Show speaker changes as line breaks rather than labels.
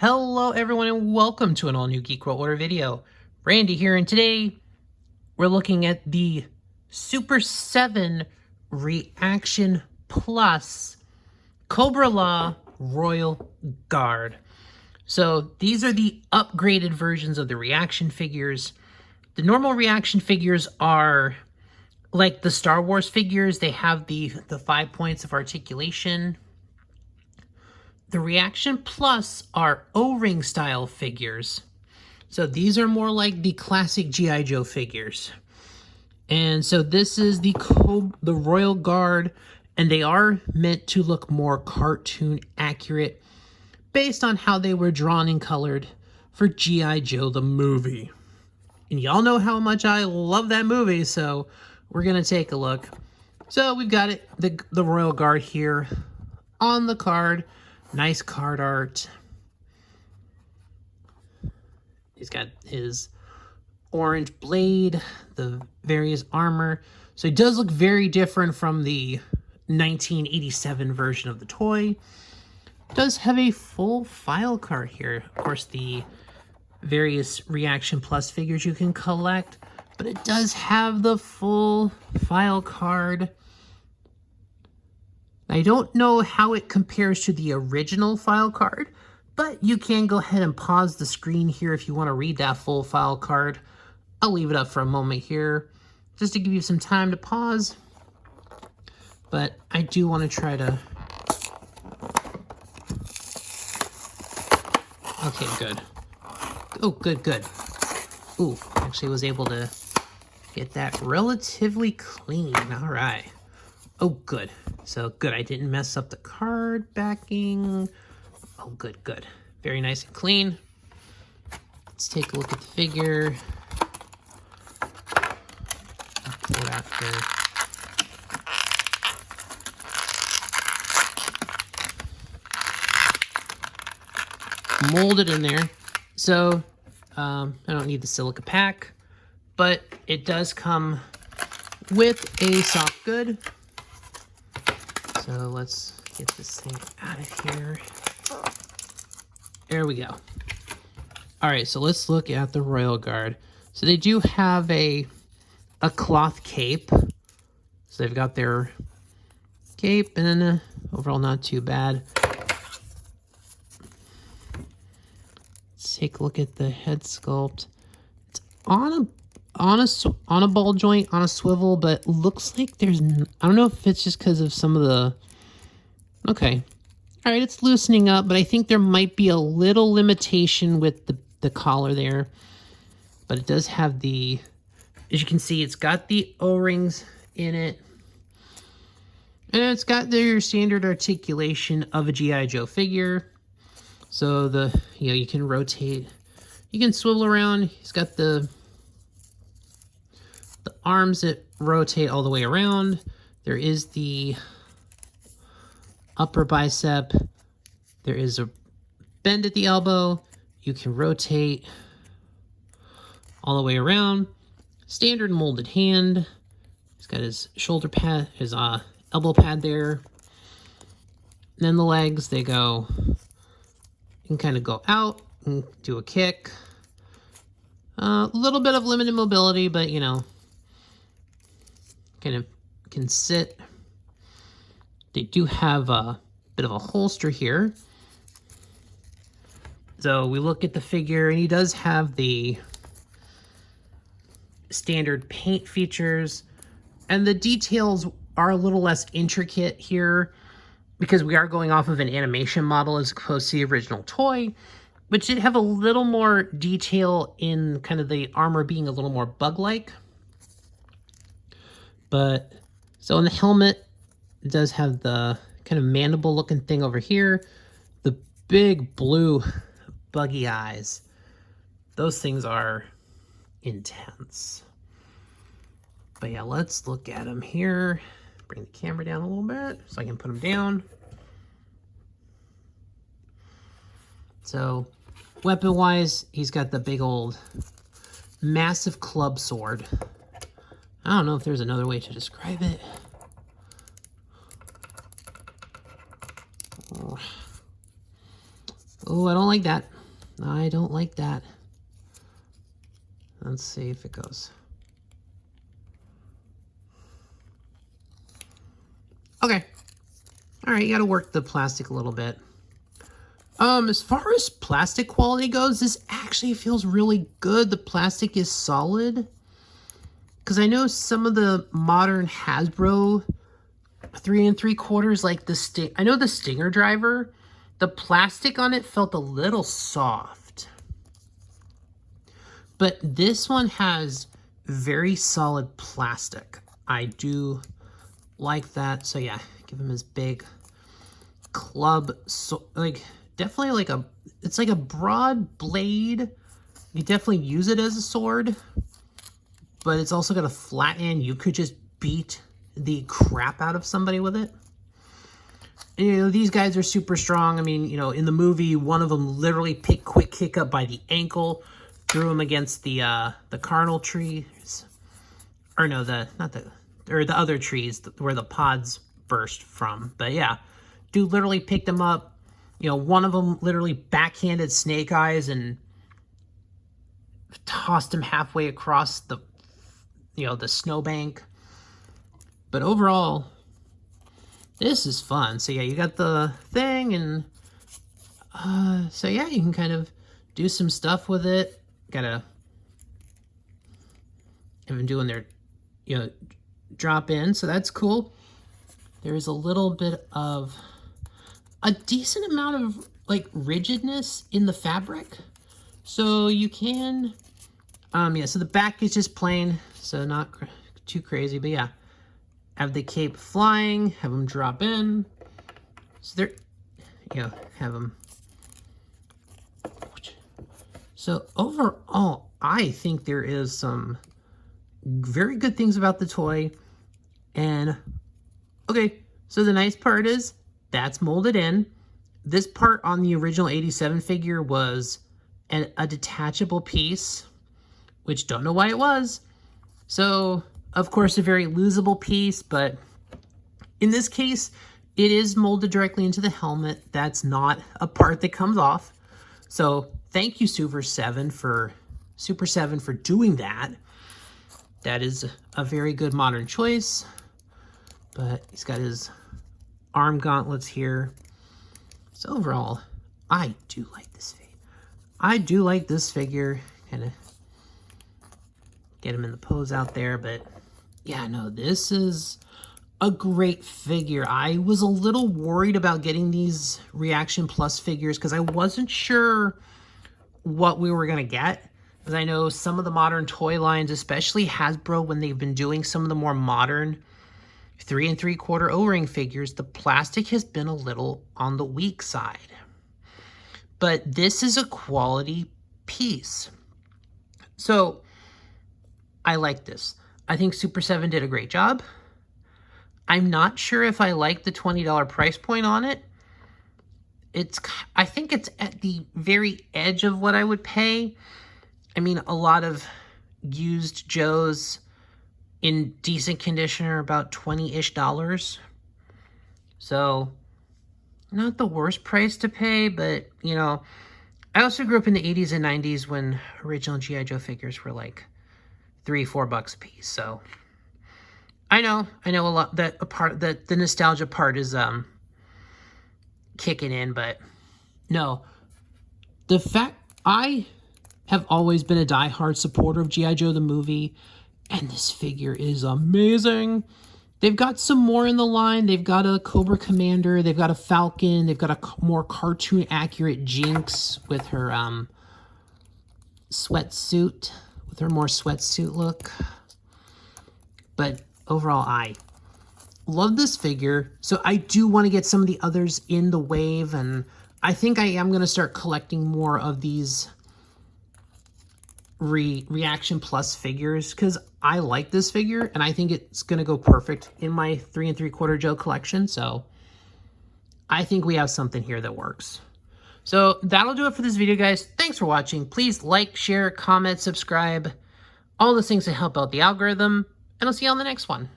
Hello everyone and welcome to an all new GIJoe order video. Randy here, and today we're looking at the Super 7 Reaction Plus Cobra-La Royal Guard. So these are the upgraded versions of the reaction figures. The normal reaction figures are like the Star Wars figures. They have the 5 points of articulation. The Reaction Plus are O-ring style figures. So these are more like the classic GIJoe figures. And so this is the Royal Guard, and they are meant to look more cartoon accurate based on how they were drawn and colored for GIJoe the movie. And y'all know how much I love that movie, so we're going to take a look. So we've got it, the Royal Guard here on the card. Nice card art. He's got his orange blade, the various armor. So he does look very different from the 1987 version of the toy. Does have a full file card here. Of course, the various Reaction Plus figures you can collect, but it does have the full file card. I don't know how it compares to the original file card, but you can go ahead and pause the screen here if you want to read that full file card. I'll leave it up for a moment here just to give you some time to pause. But I do want to try to... Okay, good. Oh, good. Ooh, actually was able to get that relatively clean. All right. Oh, good. So, good. I didn't mess up the card backing. Oh, good. Very nice and clean. Let's take a look at the figure. I'll pull it out here. Molded in there. So, I don't need the silica pack, but it does come with a soft good. So let's get this thing out of here. There we go. All right, so let's look at the Royal Guard. So they do have a cloth cape. So they've got their cape, and overall not too bad. Let's take a look at the head sculpt. It's on a ball joint, on a swivel, but looks like there's... I don't know if it's just because of some of the... Okay. All right, it's loosening up, but I think there might be a little limitation with the collar there. But it does have the... As you can see, it's got the O-rings in it. And it's got your standard articulation of a GIJoe figure. So you can rotate. You can swivel around. He's got the arms that rotate all the way around. There is the upper bicep. There is a bend at the elbow. You can rotate all the way around. Standard molded hand. He's got his shoulder pad, his elbow pad there. And then the legs, they go, you can kind of go out and do a kick. A little bit of limited mobility, but you know, kind of can sit. They do have a bit of a holster here. So we look at the figure, and he does have the standard paint features, and the details are a little less intricate here because we are going off of an animation model as opposed to the original toy, which did have a little more detail in kind of the armor being a little more bug-like. But, so in the helmet, it does have the kind of mandible looking thing over here. The big blue buggy eyes. Those things are intense. But yeah, let's look at them here. Bring the camera down a little bit so I can put them down. So, weapon-wise, he's got the big old massive club sword. I don't know if there's another way to describe it. Oh, I don't like that. I don't like that. Let's see if it goes. Okay. All right, you got to work the plastic a little bit. As far as plastic quality goes, this actually feels really good. The plastic is solid. Because I know some of the modern Hasbro 3 3/4, like I know the Stinger driver, the plastic on it felt a little soft. But this one has very solid plastic. I do like that. So yeah, give him his big club. So like definitely like it's like a broad blade. You definitely use it as a sword, but it's also got a flat end. You could just beat the crap out of somebody with it. And, you know, these guys are super strong. I mean, you know, in the movie, one of them literally picked quick kick up by the ankle, threw him against the carnal trees, or no, the other trees where the pods burst from. But yeah, dude literally picked him up. You know, one of them literally backhanded Snake Eyes and tossed him halfway across the, you know, the snowbank. But overall, this is fun. So yeah, you got the thing, and so yeah, you can kind of do some stuff with it. Gotta have them doing their, you know, drop in, so that's cool. There's a little bit of a decent amount of like rigidness in the fabric, so you can yeah, so the back is just plain, so not too crazy, but yeah, have the cape flying, have them drop in, so they're, you know, have them. So overall, I think there is some very good things about the toy. And okay, so the nice part is that's molded in. This part on the original 87 figure was a detachable piece, which don't know why it was. So of course a very losable piece, but in this case it is molded directly into the helmet. That's not a part that comes off. So thank you, Super 7 for doing that. That is a very good modern choice. But he's got his arm gauntlets here. So overall, I do like this figure. I do like this figure. Kind of get him in the pose out there. But yeah, no, this is a great figure. I was a little worried about getting these Reaction Plus figures because I wasn't sure what we were going to get. Because I know some of the modern toy lines, especially Hasbro, when they've been doing some of the more modern 3 3/4 O-ring figures, the plastic has been a little on the weak side. But this is a quality piece. So I like this. I think Super 7 did a great job. I'm not sure if I like the $20 price point on it. I think it's at the very edge of what I would pay. I mean, a lot of used Joes in decent condition are about $20-ish. So, not the worst price to pay, but, you know, I also grew up in the 80s and 90s when original G.I. Joe figures were like $3-4 a piece. So, I know a lot that the nostalgia part is kicking in, but no. The fact I have always been a diehard supporter of G.I. Joe the movie, and this figure is amazing. They've got some more in the line. They've got a Cobra Commander. They've got a Falcon. They've got a more cartoon-accurate Jinx with her sweatsuit, with her more sweatsuit look. But overall, I love this figure. So I do want to get some of the others in the wave, and I think I am going to start collecting more of these Reaction Plus figures because I like this figure and I think it's going to go perfect in my 3 3/4 Joe collection. So I think we have something here that works. So that'll do it for this video, guys. Thanks for watching. Please like, share, comment, subscribe, all those things to help out the algorithm, and I'll see you on the next one.